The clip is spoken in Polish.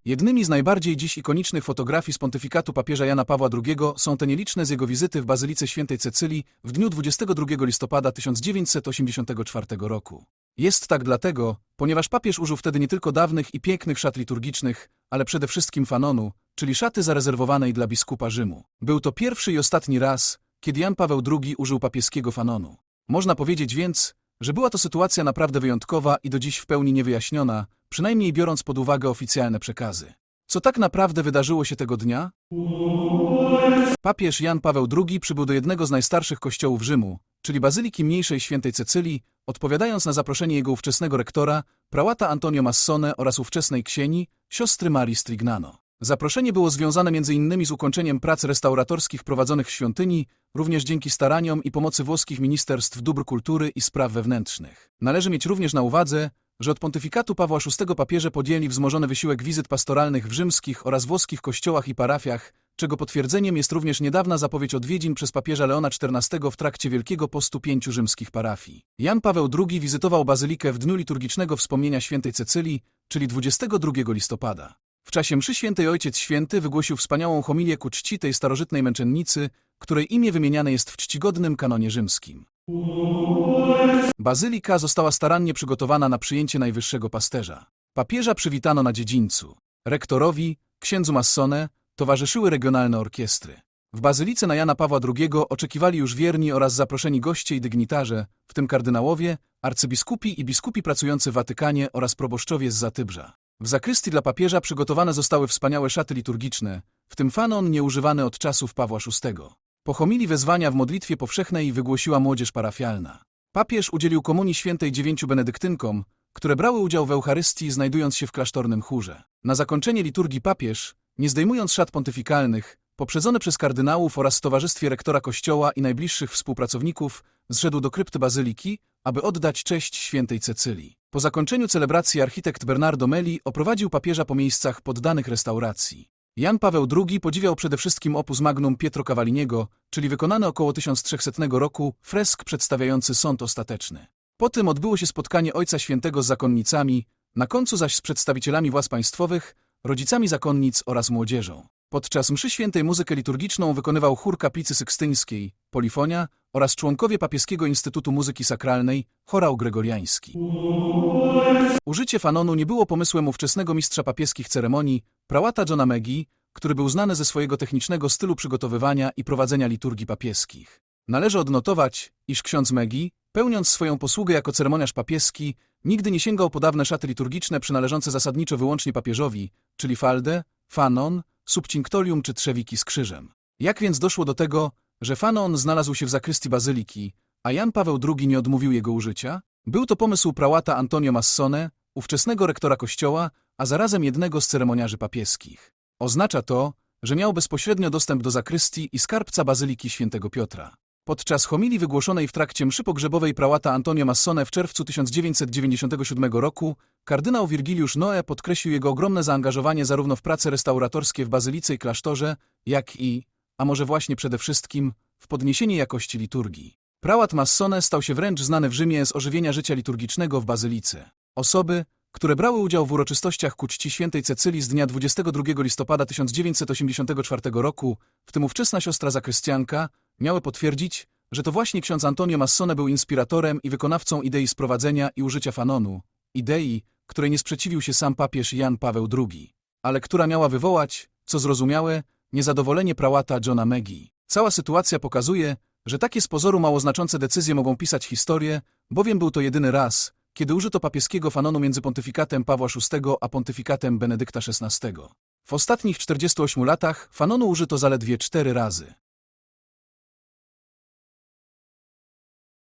Jednymi z najbardziej dziś ikonicznych fotografii z pontyfikatu papieża Jana Pawła II są te nieliczne z jego wizyty w Bazylice Świętej Cecylii w dniu 22 listopada 1984 roku. Jest tak dlatego, ponieważ papież użył wtedy nie tylko dawnych i pięknych szat liturgicznych, ale przede wszystkim fanonu, czyli szaty zarezerwowanej dla biskupa Rzymu. Był to pierwszy i ostatni raz, kiedy Jan Paweł II użył papieskiego fanonu. Można powiedzieć więc, że była to sytuacja naprawdę wyjątkowa i do dziś w pełni niewyjaśniona, przynajmniej biorąc pod uwagę oficjalne przekazy. Co tak naprawdę wydarzyło się tego dnia? Papież Jan Paweł II przybył do jednego z najstarszych kościołów Rzymu, czyli Bazyliki Mniejszej Świętej Cecylii, odpowiadając na zaproszenie jego ówczesnego rektora, prałata Antonio Massone oraz ówczesnej ksieni, siostry Marii Strignano. Zaproszenie było związane m.in. z ukończeniem prac restauratorskich prowadzonych w świątyni, również dzięki staraniom i pomocy włoskich ministerstw dóbr kultury i spraw wewnętrznych. Należy mieć również na uwadze, że od pontyfikatu Pawła VI papieże podjęli wzmożony wysiłek wizyt pastoralnych w rzymskich oraz włoskich kościołach i parafiach, czego potwierdzeniem jest również niedawna zapowiedź odwiedzin przez papieża Leona XIV w trakcie Wielkiego Postu 5 rzymskich parafii. Jan Paweł II wizytował bazylikę w dniu liturgicznego wspomnienia Świętej Cecylii, czyli 22 listopada. W czasie mszy świętej Ojciec Święty wygłosił wspaniałą homilię ku czci tej starożytnej męczennicy, której imię wymieniane jest w czcigodnym kanonie rzymskim. Bazylika została starannie przygotowana na przyjęcie najwyższego pasterza. Papieża przywitano na dziedzińcu. Rektorowi, księdzu Massone, towarzyszyły regionalne orkiestry. W bazylice na Jana Pawła II oczekiwali już wierni oraz zaproszeni goście i dygnitarze, w tym kardynałowie, arcybiskupi i biskupi pracujący w Watykanie oraz proboszczowie z Zatybrza. W zakrystii dla papieża przygotowane zostały wspaniałe szaty liturgiczne, w tym fanon nieużywany od czasów Pawła VI. Po homilii wezwania w modlitwie powszechnej wygłosiła młodzież parafialna. Papież udzielił komunii świętej 9 benedyktynkom, które brały udział w Eucharystii, znajdując się w klasztornym chórze. Na zakończenie liturgii papież, nie zdejmując szat pontyfikalnych, poprzedzony przez kardynałów oraz w towarzystwie rektora kościoła i najbliższych współpracowników, zszedł do krypty bazyliki, aby oddać cześć świętej Cecylii. Po zakończeniu celebracji architekt Bernardo Meli oprowadził papieża po miejscach poddanych restauracji. Jan Paweł II podziwiał przede wszystkim opus magnum Pietro Cavalliniego, czyli wykonany około 1300 roku fresk przedstawiający sąd ostateczny. Po tym odbyło się spotkanie Ojca Świętego z zakonnicami, na końcu zaś z przedstawicielami władz państwowych, rodzicami zakonnic oraz młodzieżą. Podczas mszy świętej muzykę liturgiczną wykonywał chór kaplicy sykstyńskiej, polifonia oraz członkowie Papieskiego Instytutu Muzyki Sakralnej, chorał gregoriański. Użycie fanonu nie było pomysłem ówczesnego mistrza papieskich ceremonii, prałata Johna Megi, który był znany ze swojego technicznego stylu przygotowywania i prowadzenia liturgii papieskich. Należy odnotować, iż ksiądz Megi, pełniąc swoją posługę jako ceremoniarz papieski, nigdy nie sięgał po dawne szaty liturgiczne przynależące zasadniczo wyłącznie papieżowi, czyli faldę, fanon, subcinctorium czy trzewiki z krzyżem. Jak więc doszło do tego, że fanon znalazł się w zakrystii bazyliki, a Jan Paweł II nie odmówił jego użycia? Był to pomysł prałata Antonio Massone, ówczesnego rektora kościoła, a zarazem jednego z ceremoniarzy papieskich. Oznacza to, że miał bezpośrednio dostęp do zakrystii i skarbca bazyliki świętego Piotra. Podczas homilii wygłoszonej w trakcie mszy pogrzebowej prałata Antonio Massone w czerwcu 1997 roku, kardynał Virgiliusz Noe podkreślił jego ogromne zaangażowanie zarówno w prace restauratorskie w bazylice i klasztorze, jak i, a może właśnie przede wszystkim, w podniesienie jakości liturgii. Prałat Massone stał się wręcz znany w Rzymie z ożywienia życia liturgicznego w bazylice. Osoby, które brały udział w uroczystościach ku czci świętej Cecylii z dnia 22 listopada 1984 roku, w tym ówczesna siostra zakrystianka, miały potwierdzić, że to właśnie ksiądz Antonio Massone był inspiratorem i wykonawcą idei sprowadzenia i użycia fanonu, idei, której nie sprzeciwił się sam papież Jan Paweł II, ale która miała wywołać, co zrozumiałe, niezadowolenie prałata Johna Megi. Cała sytuacja pokazuje, że takie z pozoru mało znaczące decyzje mogą pisać historię, bowiem był to jedyny raz, kiedy użyto papieskiego fanonu między pontyfikatem Pawła VI a pontyfikatem Benedykta XVI. W ostatnich 48 latach fanonu użyto zaledwie 4 razy.